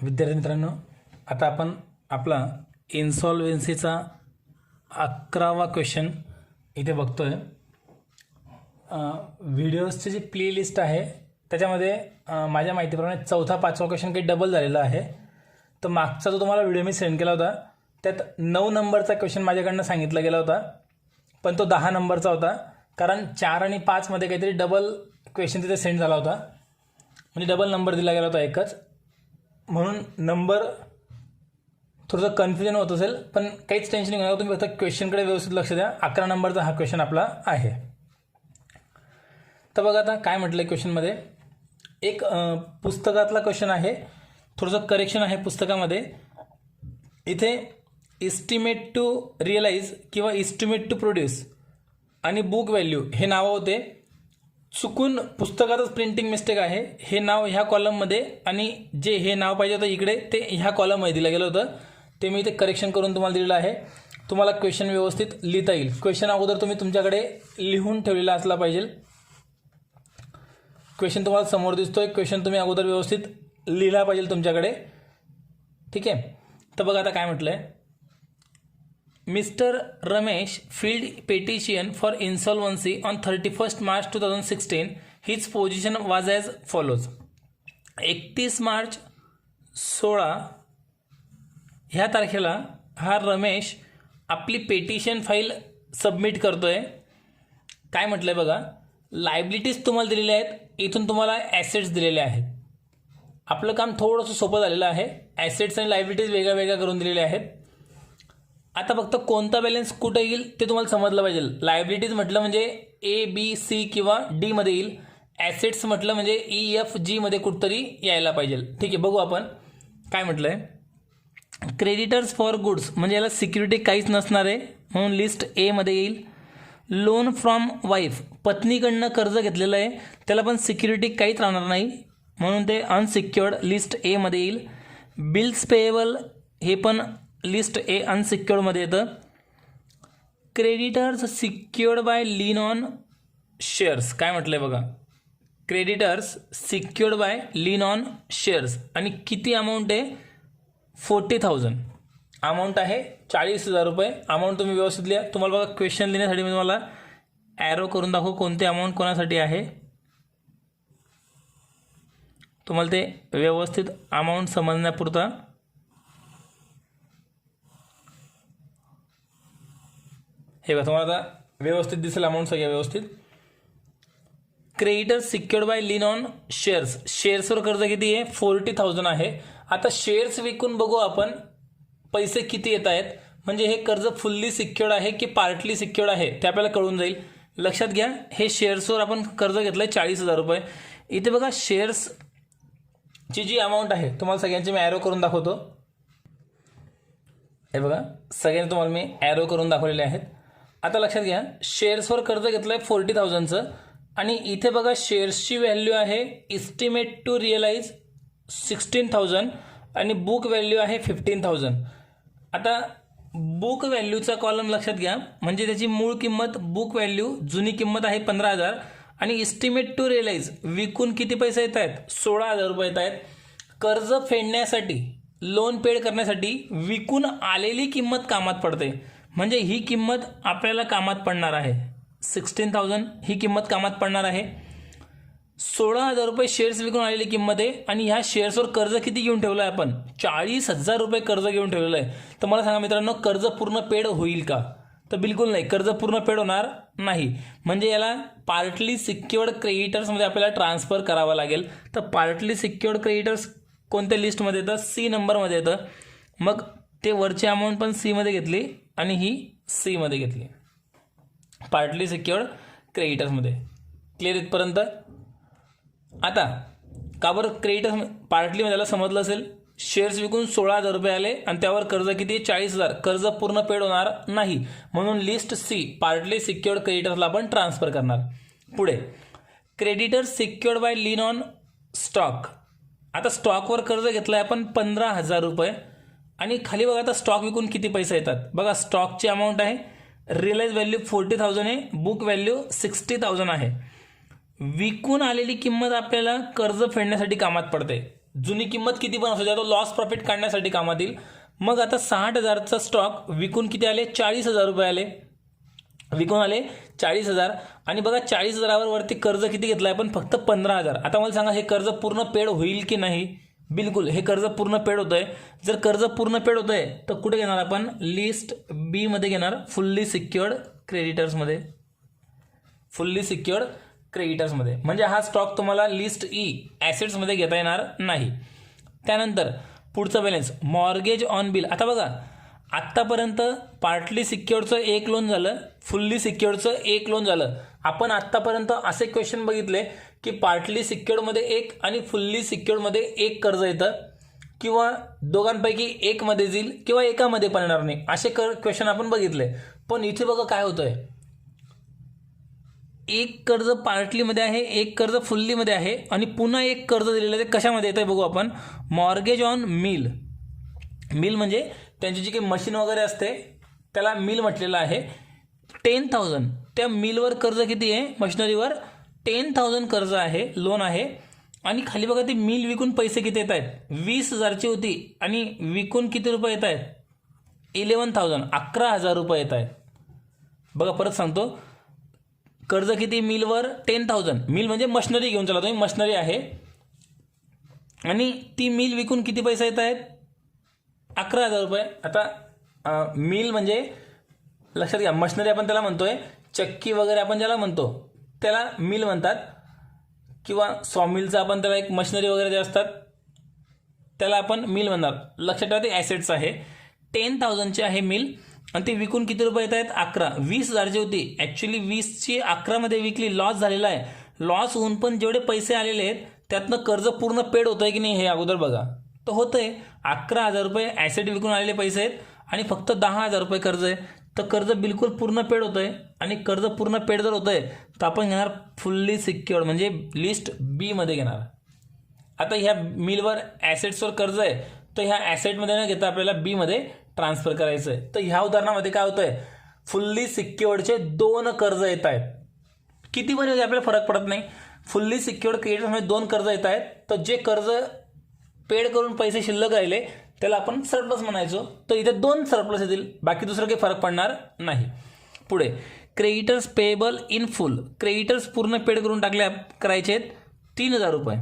विद्यार्थी मित्रांनो, आता आपण आपला इन्सॉल्वेन्सीचा 11वा क्वेश्चन इथे बघतोय. व्हिडिओजची जी प्लेलिस्ट आहे त्याच्यामध्ये माझ्या माहितीप्रमाणे 4था 5वा क्वेश्चन काही डबल झालेला आहे. तर मागचा जो तुम्हाला व्हिडिओ मी सेंड केला होता त्यात 9 नंबरचा क्वेश्चन माझ्याकडनं सांगितला गेला होता, पण तो 10 नंबरचा होता, कारण 4 आणि 5 मध्ये काहीतरी डबल क्वेश्चन तिथे सेंड झाला होता, म्हणजे डबल नंबर दिला गेला होता एकच, म्हणून नंबर थोडंसं कन्फ्युजन होत असेल. पण काहीच टेन्शन घेऊ नका, तुम्ही फक्त क्वेश्चनकडे व्यवस्थित लक्ष द्या. 11 नंबरचा हा क्वेश्चन आपला आहे. तर बघा आता काय म्हटलं आहे क्वेश्चनमध्ये. एक पुस्तकातला क्वेश्चन आहे, थोडंसं करेक्शन आहे पुस्तकामध्ये. इथे इस्टिमेट टू रिअलाइज किंवा इस्टिमेट टू प्रोड्यूस आणि बुक व्हॅल्यू हे नावं होते. चुकून पुस्तकातच प्रिंटिंग मिस्टेक आहे. हे नाव ह्या कॉलममध्ये आणि जे हे नाव पाहिजे होतं इकडे ते ह्या कॉलममध्ये दिलं गेलं होतं, ते मी इथे करेक्शन करून तुम्हाला दिलेलं आहे. तुम्हाला क्वेश्चन व्यवस्थित लिहिता येईल. क्वेश्चन अगोदर तुम्ही तुमच्याकडे लिहून ठेवलेला असला पाहिजे. क्वेश्चन तुम्हाला समोर दिसतोय, क्वेश्चन तुम्ही अगोदर व्यवस्थित लिहिला पाहिजे तुमच्याकडे. ठीक आहे. तर बघा आता काय म्हटलं आहे. Mister Ramesh filed petition for insolvency on 31 March 2016. His position was as follows. 31 March 16 ह्या तारखेला हा रमेश आपली पेटिशन फाईल सबमिट करतोय. काय म्हटलंय बघा, लायबिलिटीज तुम्हाला दिलेल्या आहेत, इथून तुम्हाला ॲसेट्स दिलेले आहेत. आपलं काम थोडंसं सोपं झालेलं आहे. ॲसेट्स आणि लायबिलिटीज वेगळ्या वेगळ्या करून दिलेल्या आहेत. आता फक्त कोणता बॅलन्स कुठे येईल ते तुम्हाला समजलं पाहिजे. लायबिलिटीज म्हटलं म्हणजे ABC किंवा D मध्ये येईल. ॲसेट्स म्हटलं म्हणजे EFG मध्ये कुठतरी यायला पाहिजे. ठीक आहे, बघू आपण काय म्हटलंय. क्रेडिटर्स फॉर गुड्स म्हणजे याला सिक्युरिटी काहीच नसणार आहे, म्हणून लिस्ट A मध्ये येईल. लोन फ्रॉम वाईफ, पत्नीकडनं कर्ज घेतलेलं आहे, त्याला पण सिक्युरिटी काहीच राहणार नाही, म्हणून ते अनसिक्युअर्ड लिस्ट A मध्ये येईल. बिल्स पेएबल हे पण लिस्ट A अनसिक्युअर्डमध्ये येतं. Creditors secured by lien on shares, काय म्हटलं आहे बघा, creditors secured by lien on shares. आणि किती अमाऊंट आहे, 40,000 अमाऊंट आहे, 40,000 रुपये. अमाऊंट तुम्ही व्यवस्थित लिहा. तुम्हाला बघा क्वेश्चन लिहिण्यासाठी मी तुम्हाला ॲरो करून दाखवू कोणते अमाऊंट कोणासाठी आहे. तुम्हाला ते व्यवस्थित अमाऊंट समजण्यापुरता हे बघा, तुम्हाला आता व्यवस्थित दिसेल अमाऊंट सगळ्या व्यवस्थित. Creditors secured by lien on shares, शेअर्सवर कर्ज किती आहे, 40,000 आहे. आता शेअर्स विकून बघू आपण पैसे किती येत आहेत, म्हणजे हे कर्ज फुल्ली सिक्युअर्ड आहे की पार्टली सिक्युअर्ड आहे ते आपल्याला कळून जाईल. लक्षात घ्या, हे शेअर्सवर आपण कर्ज घेतलं आहे 40,000 रुपये. इथे बघा शेअर्सची जी अमाऊंट आहे तुम्हाला सगळ्यांची मी ॲरो करून दाखवतो. हे बघा सगळ्यांनी तुम्हाला मी ॲरो करून दाखवलेले आहेत. आता लक्षात घ्या, शेअर्सवर कर्ज घेतलं आहे 40,000चं, आणि इथे बघा शेअर्सची व्हॅल्यू आहे इस्टिमेट टू रिअलाइज 16,000 आणि बुक व्हॅल्यू आहे 15,000. आता बुक व्हॅल्यूचा कॉलम लक्षात घ्या, म्हणजे त्याची मूळ किंमत बुक व्हॅल्यू जुनी किंमत आहे 15,000 आणि इस्टिमेट टू रिअलाइज विकून किती पैसे येत आहेत, 16,000 रुपये येत आहेत. कर्ज फेडण्यासाठी, लोन पेड करण्यासाठी विकून आलेली किंमत कामात पडते, म्हणजे ही किंमत आपल्याला कामात पडणार आहे. 16,000 ही किंमत कामात पडणार आहे. 16,000 रुपये शेअर्स विकून आलेली किंमत आहे, आणि ह्या शेअर्सवर कर्ज किती घेऊन ठेवलं आहे आपण, 40,000 रुपये कर्ज घेऊन ठेवलेलं आहे. तर मला सांगा मित्रांनो, कर्ज पूर्ण पेड होईल का, तर बिलकुल नाही, कर्ज पूर्ण पेड होणार नाही. म्हणजे याला पार्टली सिक्युअर्ड क्रेडिटर्समध्ये आपल्याला ट्रान्सफर करावा लागेल. तर पार्टली सिक्युअर्ड क्रेडिटर्स कोणत्या लिस्टमध्ये येतं, C नंबरमध्ये येतं. मग ते वरची अमाऊंट पण C मध्ये घेतली आणि ही C मध्ये घेतली, पार्टली सिक्युअर्ड क्रेडिटर्समध्ये. क्लिअर इथपर्यंत. आता का बरं क्रेडिटर्स पार्टलीमध्ये याला समजलं असेल. शेअर्स विकून 16,000 रुपये आले आणि त्यावर कर्ज किती, 40,000. कर्ज पूर्ण पेड होणार नाही, म्हणून लिस्ट C पार्टली सिक्युअर्ड क्रेडिटर्सला आपण ट्रान्सफर करणार. पुढे creditors secured by lien on stock. आता स्टॉकवर कर्ज घेतलं आहे आपण 15,000 रुपये, आणि खाली बघा आता स्टॉक विकून किती पैसे येतात. बघा स्टॉकची अमाऊंट आहे, रिअलाइज व्हॅल्यू 40,000 आहे, बुक व्हॅल्यू 60,000 आहे. विकून आलेली किंमत आपल्याला कर्ज फेडण्यासाठी कामात पडते. जुनी किंमत किती पण असू द्या, तो लॉस प्रॉफिट काढण्यासाठी कामात येईल. मग आता 60,000चा स्टॉक विकून किती आले, 40,000 रुपये आले, विकून आले 40,000. आणि बघा 40,000वर वरती कर्ज किती घेतलं आहे आपण, फक्त 15,000. आता मला सांगा हे कर्ज पूर्ण पेड होईल की नाही. बिलकुल हे कर्ज पूर्ण पेड होतंय. जर कर्ज पूर्ण पेड होतंय तर कुठे घेणार आपण, लिस्ट बी मध्ये घेणार, फुल्ली सिक्युअर्ड क्रेडिटर्समध्ये. फुल्ली सिक्युअर्ड क्रेडिटर्समध्ये म्हणजे हा स्टॉक तुम्हाला लिस्ट ई ॲसेट्समध्ये घेता येणार नाही. त्यानंतर पुढचं बॅलन्स मॉर्गेज ऑन बिल. आता बघा आत्तापर्यंत पार्टली सिक्युअर्डचं एक लोन झालं, फुल्ली सिक्युअर्डचं एक लोन झालं. आपण आत्तापर्यंत असे क्वेश्चन बघितले की पार्टली सिक्युअर्डमध्ये एक आणि फुल्ली सिक्युअर्डमध्ये एक कर्ज येतं, किंवा दोघांपैकी एक मध्ये येईल किंवा एकामध्ये पण येणार नाही, असे क्वेश्चन आपण बघितले. पण इथे बघा काय होतंय, एक कर्ज पार्टलीमध्ये आहे, एक कर्ज फुल्लीमध्ये आहे आणि पुन्हा एक कर्ज दिलेलं आहे. ते कशामध्ये येतं बघू आपण, मॉर्गेज ऑन मिल. मिल म्हणजे त्यांची जी काही मशीन वगैरे असते त्याला मिल म्हटलेलं आहे. 10,000 त्या मिलवर कर्ज किती आहे, मशिनरीवर 10,000 कर्ज आहे, लोन आहे. आणि खाली बघा ती मिल विकून पैसे किती येत आहेत, 20,000ची होती आणि विकून किती रुपये येत आहेत, 11,000, 11,000 रुपये येत आहेत. बघा परत सांगतो, कर्ज किती मिलवर 10,000, मिल म्हणजे मशिनरी घेऊन चला तुम्ही, मशिनरी आहे आणि ती मिल विकून किती पैसे येत आहेत, 11,000 रुपये. आता मिल म्हणजे लक्षात घ्या, मशिनरी आपण त्याला म्हणतोय, चक्की वगैरे आपण ज्याला म्हणतो त्याला मिल म्हणतात, किंवा सॉमिलचं आपण त्याला एक मशिनरी वगैरे जे असतात त्याला आपण मिल म्हणणार. लक्षात ठेवा ते ॲसेट्स आहे. 10,000ची आहे मिल आणि ते विकून किती रुपये येत आहेत, 11. 20,000ची होती, ॲक्च्युली 20ची 11मध्ये विकली, लॉस झालेला आहे. लॉस होऊन पण जेवढे पैसे आलेले आहेत त्यातनं कर्ज पूर्ण पेड होतं आहे की नाही हे अगोदर बघा. तर होतंय 11,000 रुपये ॲसेट विकून आलेले पैसे आहेत आणि फक्त 10,000 रुपये कर्ज आहे. तर कर्ज बिलकुल पूर्ण पेड होतं आहे. आणि कर्ज पूर्ण पेड जर होतं आहे तर आपण घेणार फुल्ली सिक्युअर्ड म्हणजे लिस्ट बी मध्ये घेणार. आता ह्या मिलवर ॲसेट्सवर कर्ज आहे तर ह्या ॲसेटमध्ये न घेता आपल्याला बी मध्ये ट्रान्सफर करायचं आहे. तर ह्या उदाहरणामध्ये काय होतंय, फुल्ली सिक्युअर्डचे 2 कर्ज येत आहेत. किती पण आपल्याला फरक पडत नाही. फुल्ली सिक्युअर्ड क्रेडिटमध्ये 2 कर्ज येत आहेत, तर जे कर्ज पेड करून पैसे शिल्लक राहिले त्याला आपण सरप्लस म्हणायचो. तर इथे 2 सरप्लस येतील, बाकी दुसरं काही फरक पडणार नाही. पुढे creditors payable in full. Creditors पूर्ण पेड करून करायचे आहेत 3,000 रुपये.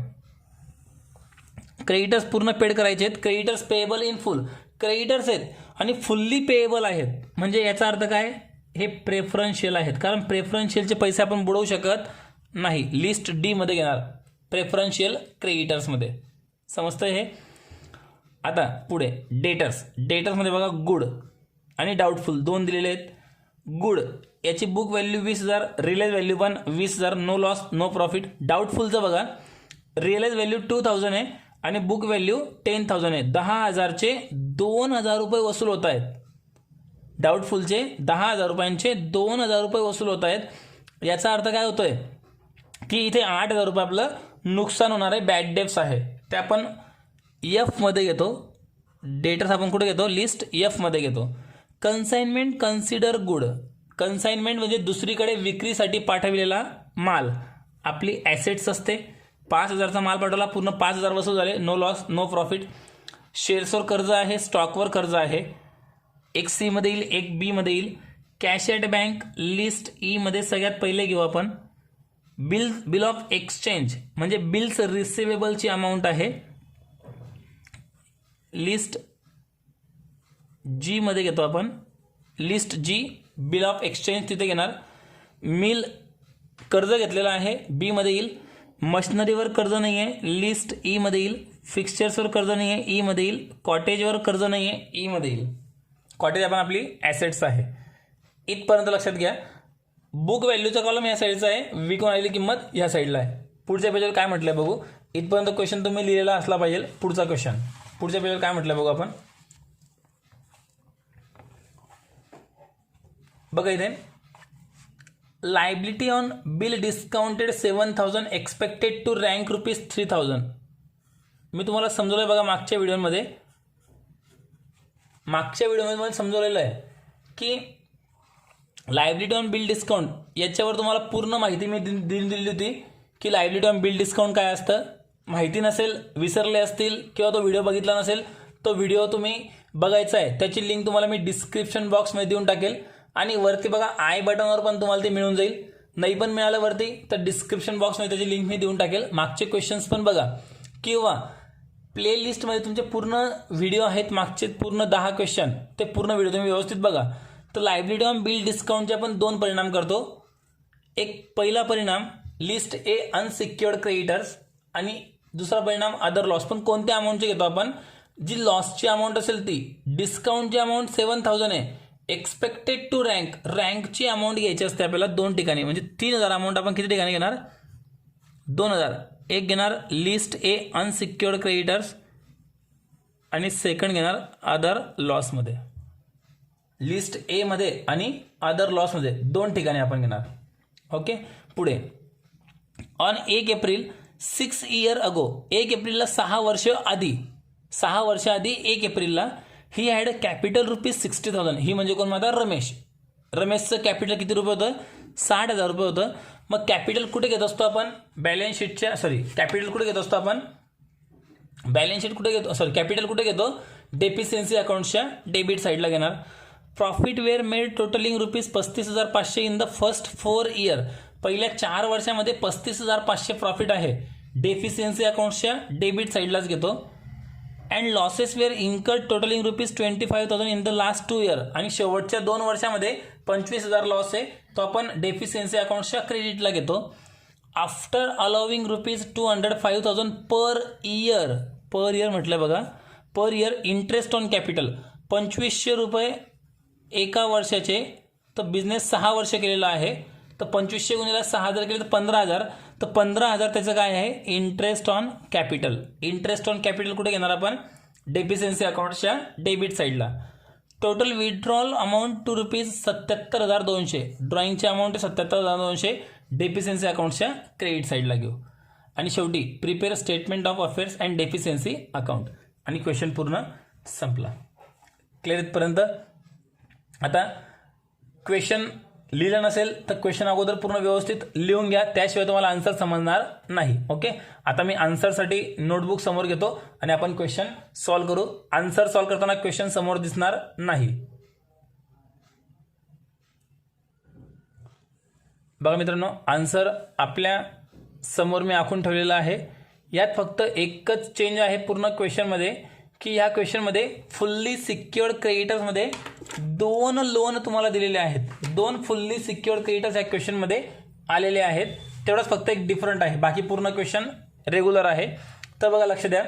क्रेडिटर्स पूर्ण पेड करायचे आहेत. Creditors payable in full, creditors आहेत आणि फुल्ली पेएबल आहेत. म्हणजे याचा अर्थ काय, हे प्रेफरन्शियल आहेत, कारण प्रेफरन्शियलचे पैसे आपण बुडवू शकत नाही. लिस्ट डी मध्ये घेणार, प्रेफरन्शियल क्रेडिटर्समध्ये. समजतंय हे. आता पुढे डेटर्स. डेटर्समध्ये बघा गुड आणि डाऊटफुल 2 दिलेले आहेत. गुड याची बुक व्हॅल्यू 20,000, रिअलाइज व्हॅल्यू पण 20,000, नो लॉस नो प्रॉफिट. डाऊटफुलचं बघा, रिअलाइज व्हॅल्यू 2,000 आहे आणि बुक व्हॅल्यू 10,000 आहे. 10,000चे 2,000 रुपये वसूल होत आहेत. डाऊटफुलचे 10,000 रुपयांचे 2,000 रुपये वसूल होत आहेत. याचा अर्थ काय होतोय की इथे 8,000 रुपये आपलं नुकसान होणार आहे, बॅड डेब्ट्स आहे. ते आपण एफ मध्ये घेतो. डेटर्स आपण कुठे घेतो, लिस्ट एफ मध्ये घेतो. Consignment consider good. कन्साइनमेंट म्हणजे दुसरीकडे विक्रीसाठी पाठविलेला माल, आपली ॲसेट्स असते. 5,000चा माल पाठवला, पूर्ण 5,000 वसूल झाले, नो लॉस नो प्रॉफिट. शेअर्सवर कर्ज आहे, स्टॉकवर कर्ज आहे. एक सी मध्ये येईल, एक बी मध्ये येईल. Cash at bank list E मध्ये सगळ्यात पहिले घेऊ आपण. बिल ऑफ एक्सचेंज म्हणजे बिल्स रिसिवेबलची अमाऊंट आहे, लिस्ट जी मध्ये घेतो आपण. List G bill of exchange तिथे घेणार. मिल कर्ज घेतलेला आहे, बी मध्ये येईल. मशिनरीवर कर्ज नाही आहे, लिस्ट ई मध्ये येईल. फिक्स्चर्सवर कर्ज नाही आहे, ई मध्ये येईल. कॉटेजवर कर्ज नाही आहे, ई मध्ये येईल. कॉटेज आपण आपली ॲसेट्स आहे. इथपर्यंत लक्षात घ्या. बुक व्हॅल्यूचा कॉलम या साईडचा आहे, विकून आलेली किंमत या साईडला आहे. पुढच्या पेजवर काय म्हटलंय बघू. इथपर्यंत क्वेश्चन तुम्ही लिहिलेला असला पाहिजे. पुढचा क्वेश्चन पुढच्या पेजवर काय म्हटलंय बघू आपण. बघा इथे, liability on bill discounted 7,000 expected to rank ₹3,000. मी तुम्हाला समजवलंय बघा मागच्या व्हिडिओमध्ये समजवलेलं आहे की लायबिलिटी ऑन बिल डिस्काउंट याच्यावर तुम्हाला पूर्ण माहिती मी दिली होती की लायबिलिटी ऑन बिल डिस्काउंट काय असतं. माहिती नसेल, विसरले असतील किंवा तो व्हिडिओ बघितला नसेल, तो व्हिडिओ तुम्ही बघायचा आहे, त्याची लिंक तुम्हाला मी डिस्क्रिप्शन बॉक्समध्ये देऊन टाकेल. आणि वरती बघा आय बटनवर पण तुम्हाला ते मिळून जाईल. नाही पण मिळालं वरती तर डिस्क्रिप्शन बॉक्समध्ये त्याची लिंक मी देऊन टाकेल. मागचे क्वेश्चन्स पण बघा किंवा प्लेलिस्टमध्ये तुमचे पूर्ण व्हिडिओ आहेत, मागचे पूर्ण 10 क्वेश्चन, ते पूर्ण व्हिडिओ तुम्ही व्यवस्थित बघा. तर लायबिलिटी ऑन बिल डिस्काउंटचे आपण 2 परिणाम करतो. एक पहिला परिणाम लिस्ट ए अनसिक्युअर्ड क्रेडिटर्स आणि दुसरा परिणाम अदर लॉस. पण कोणत्या अमाऊंटचे घेतो आपण? जी लॉसची अमाऊंट असेल ती. डिस्काउंटची अमाऊंट 7000 आहे. एक्सपेक्टेड टू रँकची अमाऊंट घ्यायची असते आपल्याला 2 ठिकाणी, म्हणजे 3000 अमाऊंट आपण किती ठिकाणी घेणार? 2000. एक घेणार लिस्ट ए अनसिक्युअर्ड क्रेडिटर्स आणि सेकंड घेणार अदर लॉसमध्ये. लिस्ट ए मध्ये आणि अदर लॉसमध्ये 2 ठिकाणी आपण घेणार. ओके. पुढे ऑन 1 एप्रिल 6 इयर अगो, 1 एप्रिलला 6 वर्ष आधी 1 एप्रिलला ही हॅड कॅपिटल रुपीज 60,000. ही म्हणजे कोण माझा? रमेशचं कॅपिटल किती रुपये होतं? 60,000 रुपये होतं. मग कॅपिटल कुठे घेत असतो आपण? बॅलन्स शीटच्या कॅपिटल कुठे घेत असतो आपण? बॅलन्स शीट कुठे घेतो? कॅपिटल कुठे घेतो? डेफिशियन्सी अकाउंटच्या डेबिट साईडला घेणार. Profit were made totalling rupees 35,500 in the first 4 year. पहिल्या 4 वर्षामध्ये 35,500 प्रॉफिट आहे. डेफिशियन्सी अकाउंटच्या डेबिट साईडलाच घेतो. And losses were incurred totalling rupees 25,000 in the last 2 year. आणि शेवटच्या 2 वर्षामध्ये 25,000 लॉस आहे, तो आपण डेफिशियन्सी अकाउंटच्या क्रेडिटला घेतो. After allowing rupees 205,000 per year म्हटलं बघा, per year interest on capital 2500 रुपये एका वर्षाचे. तर बिझनेस 6 वर्ष केलेला आहे, तर 2500 गुणिले 6,000 केले तर 15,000. तर 15,000 त्याचं काय आहे? Interest on capital. Interest on capital कुठे घेणार आपण? डेफिशियन्सी अकाउंटच्या डेबिट साईडला. Total withdrawal amount to rupees 77,200. ड्रॉइंगची अमाऊंट 77,200 डेफिशियन्सी अकाउंटच्या क्रेडिट साईडला घेऊ. आणि शेवटी prepare statement of affairs and deficiency account. आणि क्वेश्चन पूर्ण संपला. क्लिअर इथपर्यंत? आता क्वेश्चन लिहिलं नसेल तर क्वेश्चन अगोदर पूर्ण व्यवस्थित लिहून घ्या, त्याशिवाय तुम्हाला आन्सर समजणार नाही. ओके. आता मी आन्सरसाठी नोटबुक समोर घेतो आणि आपण क्वेश्चन सॉल्व्ह करू. आन्सर सॉल्व्ह करताना क्वेश्चन समोर दिसणार नाही. बघा मित्रांनो, आन्सर आपल्या समोर मी आखून ठेवलेला आहे. यात फक्त एकच चेंज आहे पूर्ण क्वेश्चनमध्ये, की ह्या क्वेश्चनमध्ये फुल्ली सिक्युअर्ड क्रेडिटर्समध्ये 2 लोन तुम्हाला दिलेले आहेत. 2 फुल्ली सिक्युअर्ड क्रेडिटर्स या क्वेश्चनमध्ये आलेले आहेत. तेवढंच फक्त एक डिफरंट आहे, बाकी पूर्ण क्वेश्चन रेग्युलर आहे. तर बघा लक्ष द्या.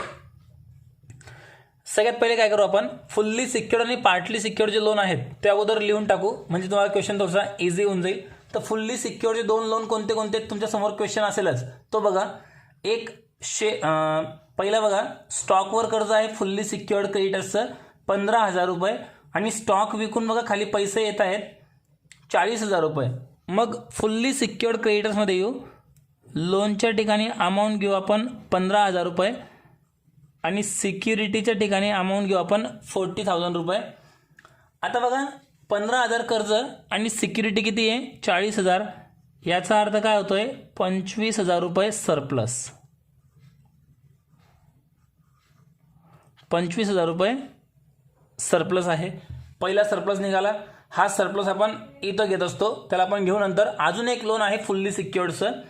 सगळ्यात पहिले काय करू आपण? फुल्ली सिक्युअर्ड आणि पार्टली सिक्युअर्ड जे लोन आहेत ते अगोदर लिहून टाकू, म्हणजे तुम्हाला क्वेश्चन थोडासा इझी होऊन जाईल. तर फुल्ली सिक्युअर्डचे 2 लोन कोणते कोणते तुमच्या समोर क्वेश्चन असेलच. तो बघा, एक पहिला बघा, स्टॉकवर कर्ज आहे फुल्ली सिक्युअर्ड क्रेडिटर्सचं 15,000 रुपये आणि स्टॉक विकून बघा खाली पैसे येत आहेत 40,000 रुपये. मग फुल्ली सिक्युअर्ड क्रेडिटर्समध्ये येऊ. लोनच्या ठिकाणी अमाऊंट घेऊ आपण 15,000 रुपये आणि सिक्युरिटीच्या ठिकाणी अमाऊंट घेऊ आपण 40,000 रुपये. आता बघा 15,000 कर्ज आणि सिक्युरिटी किती आहे? 40,000. याचा अर्थ काय होतोय? 25,000 रुपये सरप्लस. 25,000 रुपये सरप्लस आहे. पहिला सरप्लस निघाला. हा सरप्लस आपण इथं घेत असतो, त्याला आपण घेऊ नंतर. अजून एक लोन आहे फुल्ली सिक्युअर्डचं.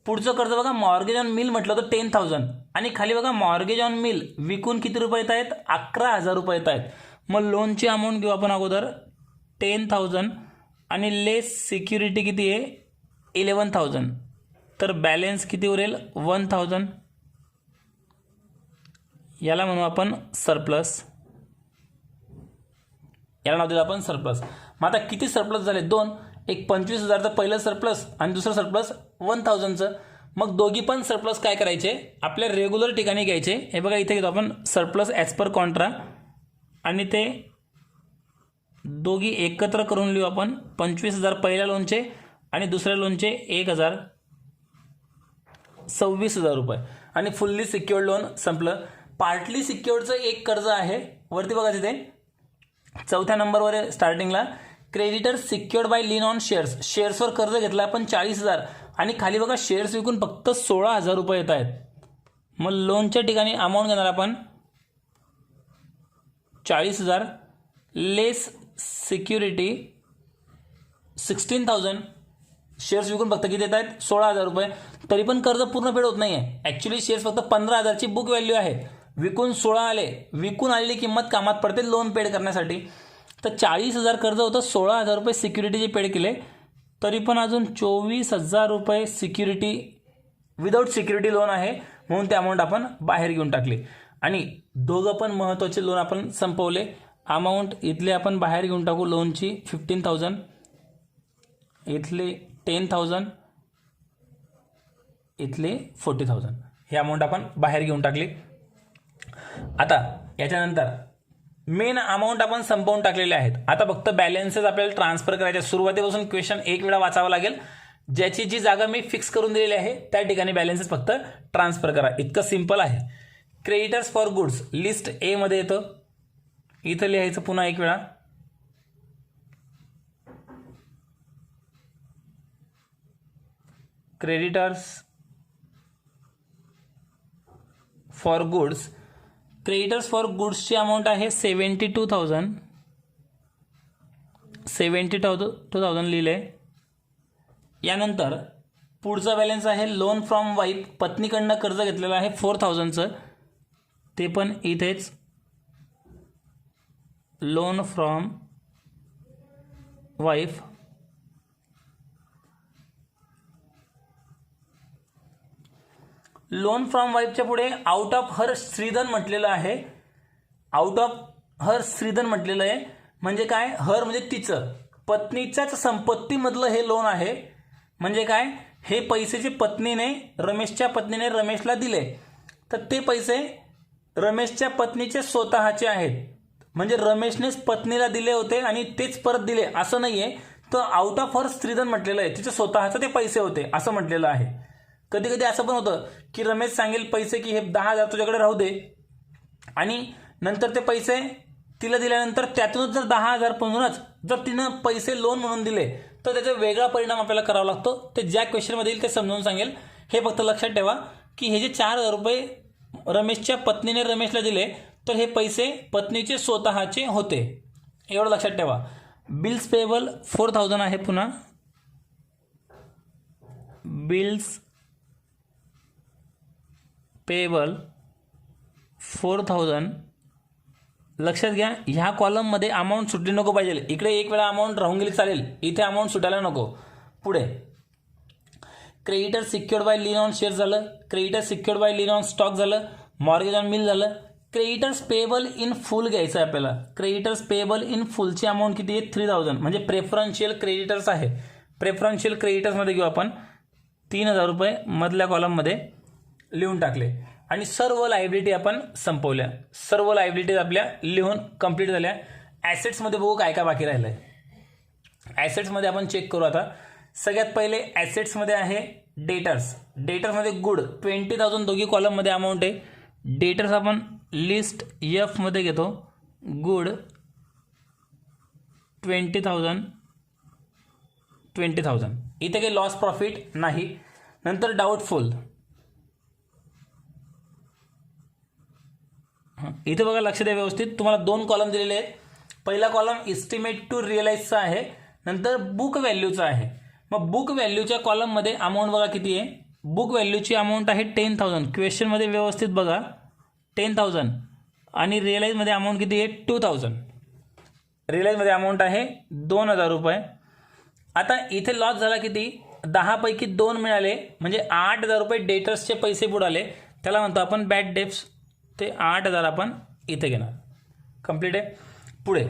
पुढचं कर्ज बघा, मॉर्गेज ऑन मिल म्हटलं तर 10,000 आणि खाली बघा मॉर्गेज ऑन मिल विकून किती रुपये येत आहेत? 11,000 रुपये येत आहेत. मग लोनची अमाऊंट घेऊ आपण अगोदर 10,000 आणि लेस सिक्युरिटी किती आहे? 11,000. तर बॅलन्स किती उरेल? 1,000. याला म्हणू आपण सरप्लस. याला नाव दिलं आपण सरप्लस. मग आता किती सरप्लस झाले? 2. एक 25,000चं पहिलं सरप्लस आणि दुसरं सरप्लस 1,000चं. मग दोघी पण सरप्लस काय करायचे? आपल्या रेग्युलर ठिकाणी घ्यायचे. हे बघा इथे घेतो आपण सरप्लस ॲज पर कॉन्ट्रा आणि ते दोघी एकत्र करून लिहू आपण. 25,000 पहिल्या लोनचे आणि दुसऱ्या लोनचे 1,000, 26,000 रुपये. आणि फुल्ली सिक्युअर्ड लोन संपलं. पार्टली सिक्युअर्डचं एक कर्ज आहे वरती बघा तिथे 4थ्या नंबरवर आहे स्टार्टिंगला. Creditor secured by lien on shares. शेअर्सवर कर्ज घेतला आपण 40,000 आणि खाली बघा शेअर्स विकून फक्त 16,000 रुपये येत आहेत. मग लोनच्या ठिकाणी अमाऊंट घेणार आपण 40,000 लेस सिक्युरिटी 16,000. शेअर्स विकून फक्त किती येत आहेत 16,000 रुपये. तरी पण कर्ज पूर्ण फेड होत नाही आहे. ॲक्च्युली शेअर्स फक्त 15,000ची बुक व्हॅल्यू आहे. विकून 16 आले. विकून आलेली किंमत कामात पडते लोन पेड करण्यासाठी. तर 40,000 कर्ज होतं, 16,000 रुपये सिक्युरिटीचे पेड केले, तरी पण अजून 24,000 रुपये सिक्युरिटी विदाऊट सिक्युरिटी लोन आहे, म्हणून ते अमाऊंट आपण बाहेर घेऊन टाकली. आणि दोघं पण महत्त्वाचे लोन आपण संपवले. अमाऊंट इथले आपण बाहेर घेऊन टाकू. लोनची 15,000, इथले 10,000, इथले 40,000. हे अमाऊंट आपण बाहेर घेऊन टाकली. आता याच्यानंतर मेन अमाऊंट आपण संपवून टाकलेले आहेत. आता फक्त बॅलन्सेस आपल्याला ट्रान्सफर करायचे. सुरुवातीपासून क्वेश्चन एक वेळा वाचावा लागेल. ज्याची जी जागा मी फिक्स करून दिलेली आहे त्या ठिकाणी बॅलन्सेस फक्त ट्रान्सफर करा. इतकं सिंपल आहे. Creditors for goods list A मध्ये येतं. इथं लिहायचं पुन्हा एक वेळा. Creditors for goods. Creditors for गुड्सची अमाऊंट आहे 72,000. 72,000 लिहिले. यानंतर पुढचा बॅलन्स आहे लोन फ्रॉम वाईफ. पत्नीकडनं कर्ज घेतलेलं आहे 4,000चं. ते पण इथेच loan from wife. Loan from वाईफच्या पुढे आउट ऑफ हर श्रीधन म्हटलेलं आहे. आउट ऑफ हर श्रीधन म्हटलेलं आहे म्हणजे काय? हर म्हणजे तिचं, पत्नीच्याच संपत्तीमधलं हे लोन आहे. म्हणजे काय? हे पैसे जे पत्नीने रमेशच्या पत्नीने रमेशला दिले, तर ते पैसे रमेशच्या पत्नीचे स्वतःचे आहेत. म्हणजे रमेशनेच पत्नीला दिले होते आणि तेच परत दिले असं नाही आहे. तर आउट ऑफ हर श्रीधन म्हटलेलं आहे, तिचे स्वतःचे ते पैसे होते असं म्हटलेलं आहे. कधी कधी असं पण होतं की रमेश सांगेल पैसे की हे 10,000 तुझ्याकडे राहू दे, आणि नंतर ते पैसे तिला दिल्यानंतर त्यातूनच जर 10,000 म्हणूनच जर तिनं पैसे लोन म्हणून दिले तर त्याचा वेगळा परिणाम आपल्याला करावा लागतो. ते ज्या क्वेश्चनमध्ये येईल ते समजावून सांगेल. हे फक्त लक्षात ठेवा की हे जे 4,000 रुपये रमेशच्या पत्नीने रमेशला दिले तर हे पैसे पत्नीचे स्वतःचे होते, एवढं लक्षात ठेवा. बिल्स पेबल 4,000 आहे. पुन्हा बिल्स पेबल 4,000. लक्षात घ्या, ह्या कॉलममध्ये अमाऊंट सुटली नको पाहिजे. इकडे एक वेळा अमाऊंट राहून गेली चालेल, इथे अमाऊंट सुटायला नको. पुढे creditor secured by lien on share झालं, creditor secured by lien on stock झालं, मॉर्गेज ऑन मिल झालं. क्रेडिटर्स पेबल इन फुल घ्यायचं आहे आपल्याला. क्रेडिटर्स पेबल इन फुलची अमाऊंट किती आहे? 3,000. म्हणजे प्रेफरन्शियल क्रेडिटर्स आहे. प्रेफरन्शियल क्रेडिटर्समध्ये घेऊ आपण 3,000 रुपये मधल्या कॉलममध्ये लिहून टाकले. आणि सर्व लायबिलिटी आपण संपवल्या. सर्व लायबिलिटीज आपल्या लिहून कंप्लीट झाल्या. ॲसेट्समध्ये बघू काय काय बाकी राहिलं आहे. ॲसेट्समध्ये आपण चेक करू. आता सगळ्यात पहिले ॲसेट्समध्ये आहे डेटर्स. डेटर्समध्ये गुड 20,000 दोघी कॉलममध्ये अमाऊंट आहे. डेटर्स आपण लिस्ट एफ मध्ये घेतो. गुड 20,000. इथे काही लॉस प्रॉफिट नाही. नंतर डाऊटफुल. इथे बघा, लक्ष द्या व्यवस्थित. तुम्हाला 2 कॉलम दिलेले आहेत. पहिला कॉलम इस्टिमेट टू रिअलाइजचा आहे, नंतर बुक व्हॅल्यूचा आहे. मग बुक व्हॅल्यूच्या कॉलममध्ये अमाऊंट बघा किती आहे. बुक व्हॅल्यूची अमाऊंट आहे 10,000. क्वेश्चनमध्ये व्यवस्थित बघा 10,000. आणि रिअलाइजमध्ये अमाऊंट किती आहे? 2,000. रिअलाइजमध्ये अमाऊंट आहे 2,000 रुपये. आता इथे लॉस झाला किती? 10 पैकी 2 मिळाले, म्हणजे 8,000 रुपये डेटर्सचे पैसे बुडाले. त्याला म्हणतो आपण बॅड डेप्स. ते 8,000 आपण इथे घेणार. कंप्लीट आहे. पुढे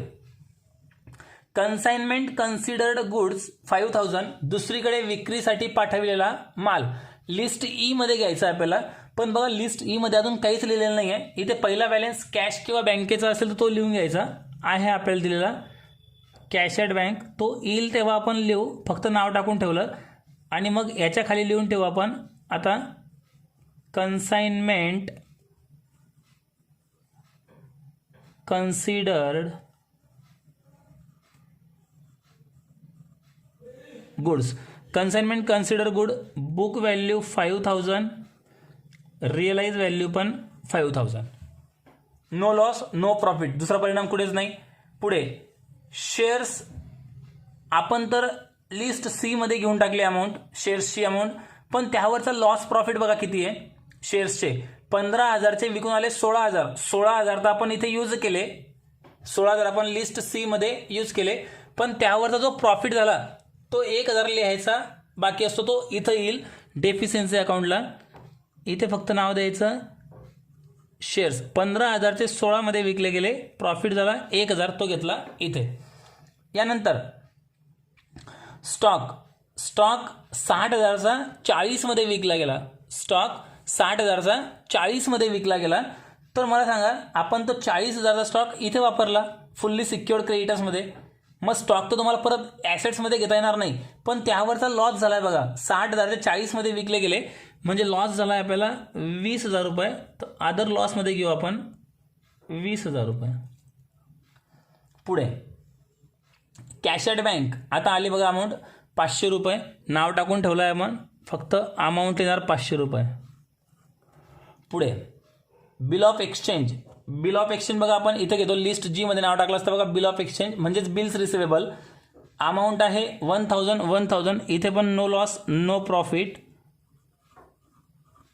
कन्साइनमेंट कन्सिडर्ड गुड्स 5,000. दुसरीकडे विक्रीसाठी पाठविलेला माल लिस्ट ई मध्ये घ्यायचा आहे आपल्याला. पण बघा, लिस्ट ई मध्ये अजून काहीच लिहिलेलं नाही आहे. इथे पहिला बॅलन्स कॅश किंवा बँकेचा असेल तर तो लिहून घ्यायचा आहे आपल्याला दिलेला. कॅश ॲट बँक तो येईल तेव्हा आपण लिहू, फक्त नाव टाकून ठेवलं. आणि मग याच्या खाली लिहून ठेवू आपण आता consignment considered goods. Consignment consider good. Book value 5,000. Realise value पण 5000. नो लॉस नो प्रॉफिट, दुसरा परिणाम कुठेच नाही. पुढे शेअर्स आपण तर लिस्ट सी मध्ये घेऊन टाकली अमाऊंट, शेअर्सची अमाऊंट, पण त्यावरचा लॉस प्रॉफिट बघा किती आहे. शेअर्सचे 15,000चे विकून आले 16,000. 16,000 तर आपण इथे यूज केले, 16,000 आपण लिस्ट सी मध्ये यूज केले, पण त्यावरचा जो प्रॉफिट झाला तो 1,000 लिहायचा बाकी असतो, तो इथं येईल डेफिशियन्सी अकाउंटला. इथे फक्त नाव द्यायचं शेअर्स. 15,000चे 16 मध्ये विकले गेले, प्रॉफिट झाला 1,000, तो घेतला इथे. यानंतर स्टॉक 60,000चा 40 मध्ये विकला गेला. स्टॉक 60,000चा 40 मध्ये विकला गेला. तर मला सांगा, आपण तो 40,000चा स्टॉक इथे वापरला फुल्ली सिक्युअर्ड क्रेडिटर्समध्ये, मग स्टॉक तर तुम्हाला परत ॲसेट्समध्ये घेता येणार नाही, पण त्यावरचा लॉस झाला आहे बघा. 60,000चे 40 मध्ये विकले गेले म्हणजे लॉस झाला आहे आपल्याला 20,000 रुपये. तर अदर लॉसमध्ये घेऊ आपण 20,000 रुपये. पुढे कॅश ॲट बँक आता आली बघा अमाऊंट 500 रुपये. नाव टाकून ठेवलं आहे आपण, फक्त अमाऊंट येणार 500 रुपये. पुढे bill of exchange. Bill of exchange बघा आपण इथे घेतो, लिस्ट जी मध्ये नाव टाकलं असतं बघा. बिल ऑफ एक्सचेंज म्हणजेच बिल्स रिसिवेबल. अमाऊंट आहे 1,000. इथे पण no loss no profit,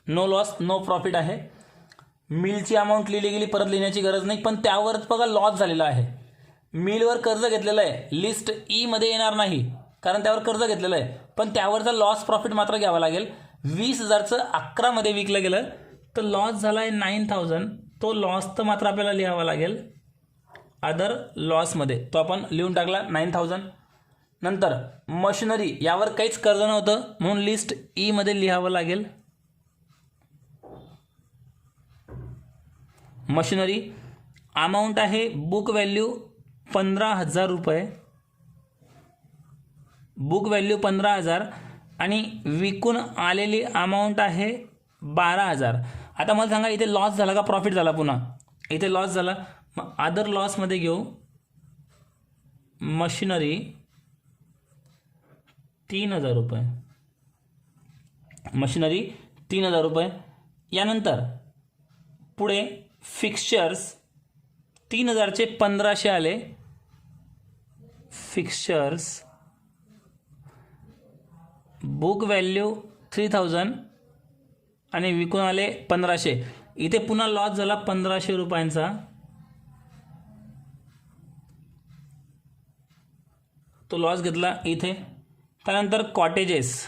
no loss no profit आहे. मिलची अमाऊंट लिहिली गेली, परत लिहिण्याची गरज नाही, पण त्यावरच बघा लॉस झालेला आहे. मिलवर कर्ज घेतलेलं आहे, लिस्ट ई मध्ये येणार नाही कारण त्यावर कर्ज घेतलेलं आहे, पण त्यावरचा लॉस प्रॉफिट मात्र घ्यावा लागेल. 20,000चं 11 मध्ये विकलं गेलं तर लॉस झाला आहे 9,000. तो लॉस तर मात्र आपल्याला लिहावा लागेल अदर लॉसमध्ये, तो आपण लिहून टाकला 9,000. नंतर मशिनरी, यावर काहीच कर्ज नव्हतं म्हणून लिस्ट ई मध्ये लिहावं लागेल. मशिनरी अमाऊंट आहे बुक व्हॅल्यू 15,000 रुपये, बुक व्हॅल्यू 15,000 आणि विकून आलेली अमाऊंट आहे 12,000. आता मला सांगा इथे लॉस झाला का प्रॉफिट झाला? पुन्हा इथे लॉस झाला, मग अदर लॉसमध्ये घेऊ मशिनरी 3,000 रुपये. मशिनरी 3,000 रुपये. यानंतर पुढे फिक्स्चर्स 3,000चे 1,500 आले. फिक्स्चर्स बुक व्हॅल्यू 3,000 आणि विकून आले 1,500. इथे पुन्हा लॉस झाला 1,500 रुपयांचा. तो लॉस घेतला इथे. त्यानंतर कॉटेजेस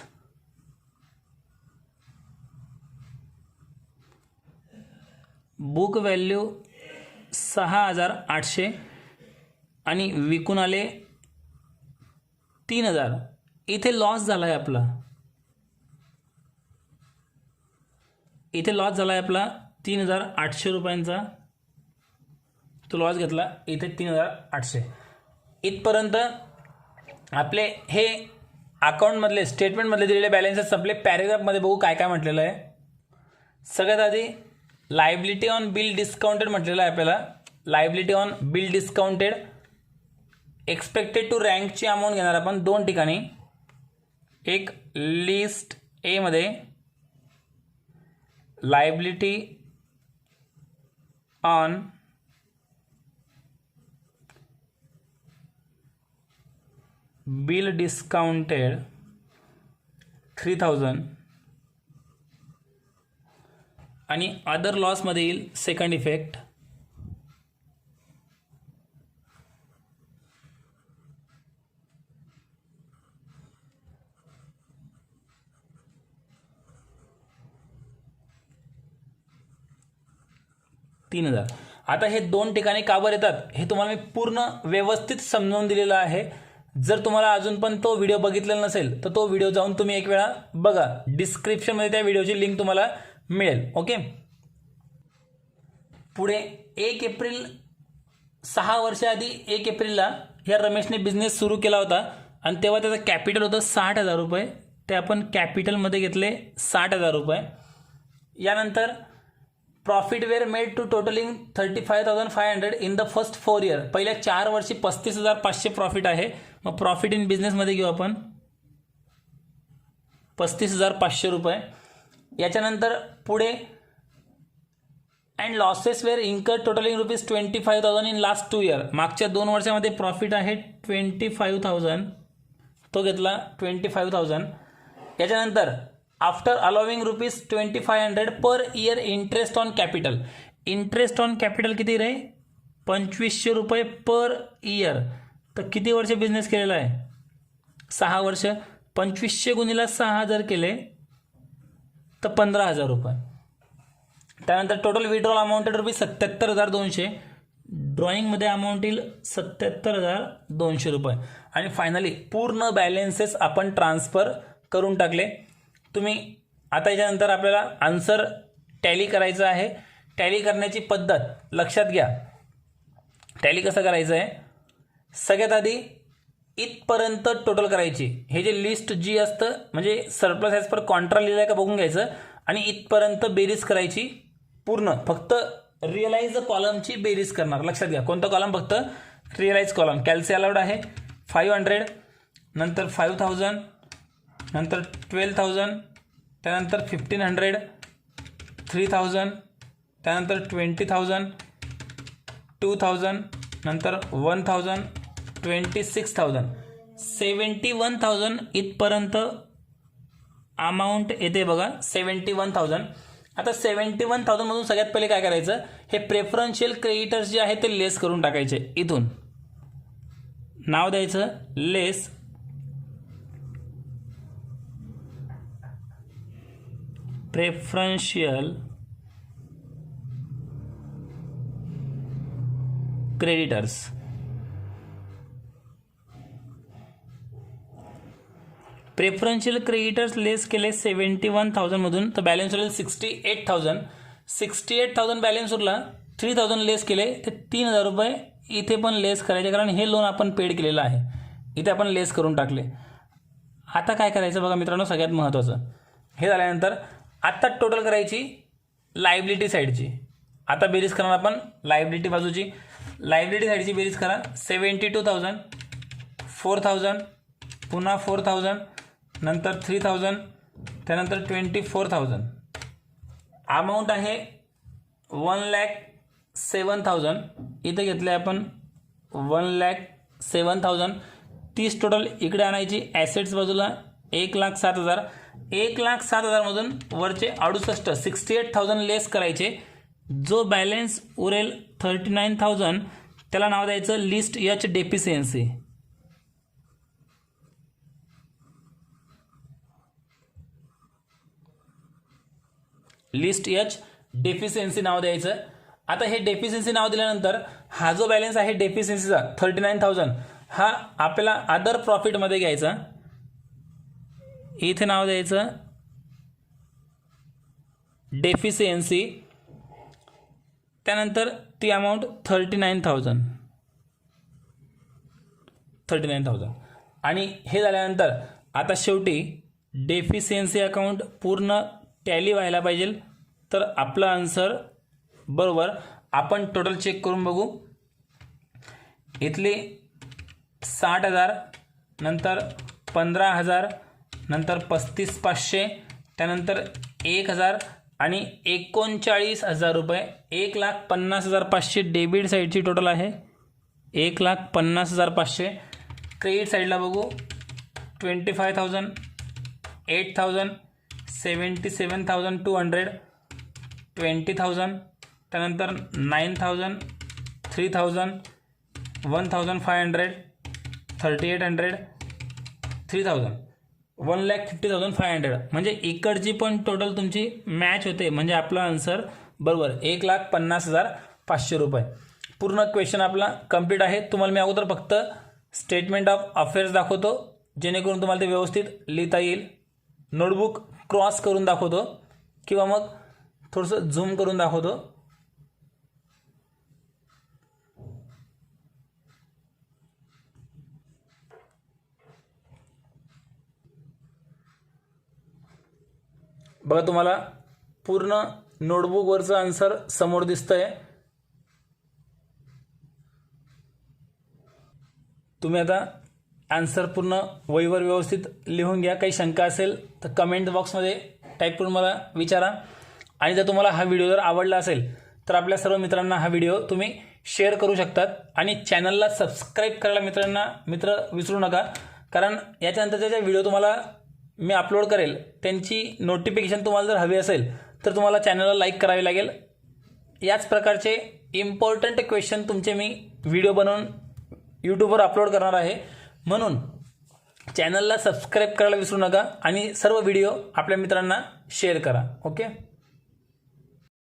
बुक व्हॅल्यू 6,800 आणि विकून आले 3,000. इथे लॉस झाला आहे आपला, इथे लॉस झाला आहे आपला 3,800 रुपयांचा. तो लॉस घेतला इथे 3,800. इथपर्यंत आपले हे अकाउंटमधले स्टेटमेंटमधले दिलेले बॅलन्सेस संपले. पॅरेग्राफमध्ये बघू काय काय म्हटलेलं आहे. सगळ्यात आधी लायबिलिटी ऑन बिल डिस्काउंटेड म्हटलेलं आहे आपल्याला. Liability on bill discounted expected to रँकची अमाऊंट घेणार आपण 2 ठिकाणी. एक लिस्ट ए मध्ये लायबिलिटी ऑन बिल डिस्काउंटेड 3,000 आणि अदर लॉसमध्ये येईल सेकंड इफेक्ट. $3,000. आता हे 2 ठिकाणी का बरं येतात हे तुम्हाला मी पूर्ण व्यवस्थित समजावून दिलेलं आहे. जर तुम्हाला अजून पण तो व्हिडिओ बघितलेला नसेल तर तो व्हिडिओ जाऊन तुम्ही एक वेळा बघा. डिस्क्रिप्शनमध्ये त्या व्हिडिओची लिंक तुम्हाला मिळेल. ओके. पुढे 1 एप्रिल 6 वर्ष आधी 1 एप्रिलला ह्या रमेशने बिझनेस सुरू केला होता आणि तेव्हा त्याचं कॅपिटल होतं 60,000 रुपये. ते आपण कॅपिटलमध्ये घेतले 60,000 रुपये. यानंतर profit were made to totalling 35,500 in the first 4 year. पहिल्या 4 वर्षी 35,500 प्रॉफिट आहे. मग प्रॉफिट इन बिझनेसमध्ये घेऊ आपण 35,500 रुपये. याच्यानंतर पुढे and losses were incurred totalling ₹25,000 in last 2 years. मागच्या 2 वर्षामध्ये प्रॉफिट आहे 25,000, तो घेतला 25,000. याच्यानंतर after allowing ₹2500 per year interest on capital. Interest on capital किती रे? ₹2,500 पर इयर. तर किती वर्ष बिझनेस केलेला आहे? 6 वर्ष. 2,500 गुणिले 6,000 केले तर ₹15,000. त्यानंतर टोटल विड्रॉल अमाऊंटेड ₹77,200. ड्रॉइंगमध्ये अमाऊंट येईल ₹77,200. आणि फायनली पूर्ण बॅलेन्सेस आपण ट्रान्सफर करून टाकले. तुम्ही आता याच्यानंतर आपल्याला आन्सर टॅली करायचं आहे. टॅली करण्याची पद्धत लक्षात घ्या. टॅली कसं करायचं आहे? सगळ्यात आधी इथपर्यंत टोटल करायची. हे जे लिस्ट जी असतं म्हणजे सरप्लस ॲज पर कॉन्ट्रा लिहिलं आहे का बघून घ्यायचं आणि इथपर्यंत बेरीज करायची पूर्ण. फक्त रिअलाइज कॉलमची बेरीज करणार. लक्षात घ्या कोणता कॉलम? फक्त रिअलाइज कॉलम. कॅल्सी अलाउड आहे 500, नंतर 5,000, नंतर 12,000, त्यानंतर 1,500, 3,000, त्यानंतर 20,000, 2,000, नंतर 1,000, 26,000, 71,000 इथपर्यंत अमाऊंट येते बघा. 71,000. आता 71,000 मधून सगळ्यात पहिले काय करायचं? हे प्रेफरन्शियल क्रेडिटर्स जे आहे ते लेस करून टाकायचे. इथून नाव द्यायचं लेस प्रेफरन्शियल क्रेडिटर्स. प्रेफरन्शियल क्रेडिटर्स लेस केले 71,000 मधून तर बॅलन्स उरले 68,000. 68,000 बॅलन्स उरला. 3,000 लेस केले ते ₹3,000 इथे पण लेस करायचे कारण हे लोन आपण पेड केलेलं आहे. इथे आपण लेस करून टाकले. आता काय करायचं बघा मित्रांनो, सगळ्यात महत्त्वाचं हे झाल्यानंतर आता टोटल करायची लायबिलिटी साईडची. आता बेरीज करणार आपण लायबिलिटी बाजूची. लायबिलिटी साईडची बेरीज करा. 72,000, 4,000, पुन्हा 4,000, नंतर 3,000, त्यानंतर 24,000. अमाऊंट आहे 1,07,000. इथे घेतले आपण 1,07,000. 30 टोटल इकडे आणायची. ॲसेट्स बाजूला 1,07,000. 1,07,000 मधून वरचे 68,000 लेस करायचे. जो बॅलन्स उरेल 39,000 त्याला नाव द्यायचं list H deficiency. List H deficiency नाव द्यायचं. आता हे डेफिशियन्सी नाव दिल्यानंतर हा जो बॅलन्स आहे डेफिशियन्सीचा 39,000 हा आपल्याला अदर प्रॉफिटमध्ये घ्यायचा. इथे नाव द्यायचं डेफिशियन्सी. त्यानंतर ती अमाऊंट 39,000 आणि हे झाल्यानंतर आता शेवटी डेफिशियन्सी अकाउंट पूर्ण टॅली व्हायला पाहिजे. तर आपला आन्सर बरोबर. आपण टोटल चेक करून बघू. इथले 60,000, नंतर 15,000, नंतर 35,500, त्यानंतर 1,000 आणि 39,000 1,50,500 डेबिट साईडची टोटल आहे. 1,50,500. क्रेडिट साईडला बघू 25,000, 8,000, 77,200, 20,000, त्यानंतर 9,000, 3,000, 1,500, 3,800, 3,000, 1,50,500. म्हणजे इकडची पण टोटल तुमची मॅच होते. म्हणजे आपला आन्सर बरोबर 1,50,500. पूर्ण क्वेश्चन आपला कंप्लीट आहे. तुम्हाला मी अगोदर फक्त स्टेटमेंट ऑफ अफेअर्स दाखवतो जेणेकरून तुम्हाला ते व्यवस्थित लिहिता येईल. नोटबुक क्रॉस करून दाखवतो किंवा मग थोडंसं झूम करून दाखवतो. बघा तुम्हाला पूर्ण नोटबुकवरचं आन्सर समोर दिसतंय. तुम्ही आता आन्सर पूर्ण वहीवर व्यवस्थित लिहून घ्या. काही शंका असेल तर कमेंट बॉक्समध्ये टाईप करून मला विचारा. आणि जर तुम्हाला हा व्हिडिओ जर आवडला असेल तर आपल्या सर्व मित्रांना हा व्हिडिओ तुम्ही शेअर करू शकतात आणि चॅनलला सबस्क्राईब करायला मित्र विसरू नका, कारण याच्यानंतरचे जे व्हिडिओ तुम्हाला मी अपलोड करेल त्यांची नोटिफिकेशन तुम्हाला जर हवी असेल तर तुम्हाला चॅनलला लाईक करावी लागेल. याच प्रकारचे इम्पॉर्टंट क्वेश्चन तुमचे मी व्हिडिओ बनवून यूट्यूबवर अपलोड करणार आहे, म्हणून चॅनलला सबस्क्राईब करायला विसरू नका आणि सर्व व्हिडिओ आपल्या मित्रांना शेअर करा. ओके.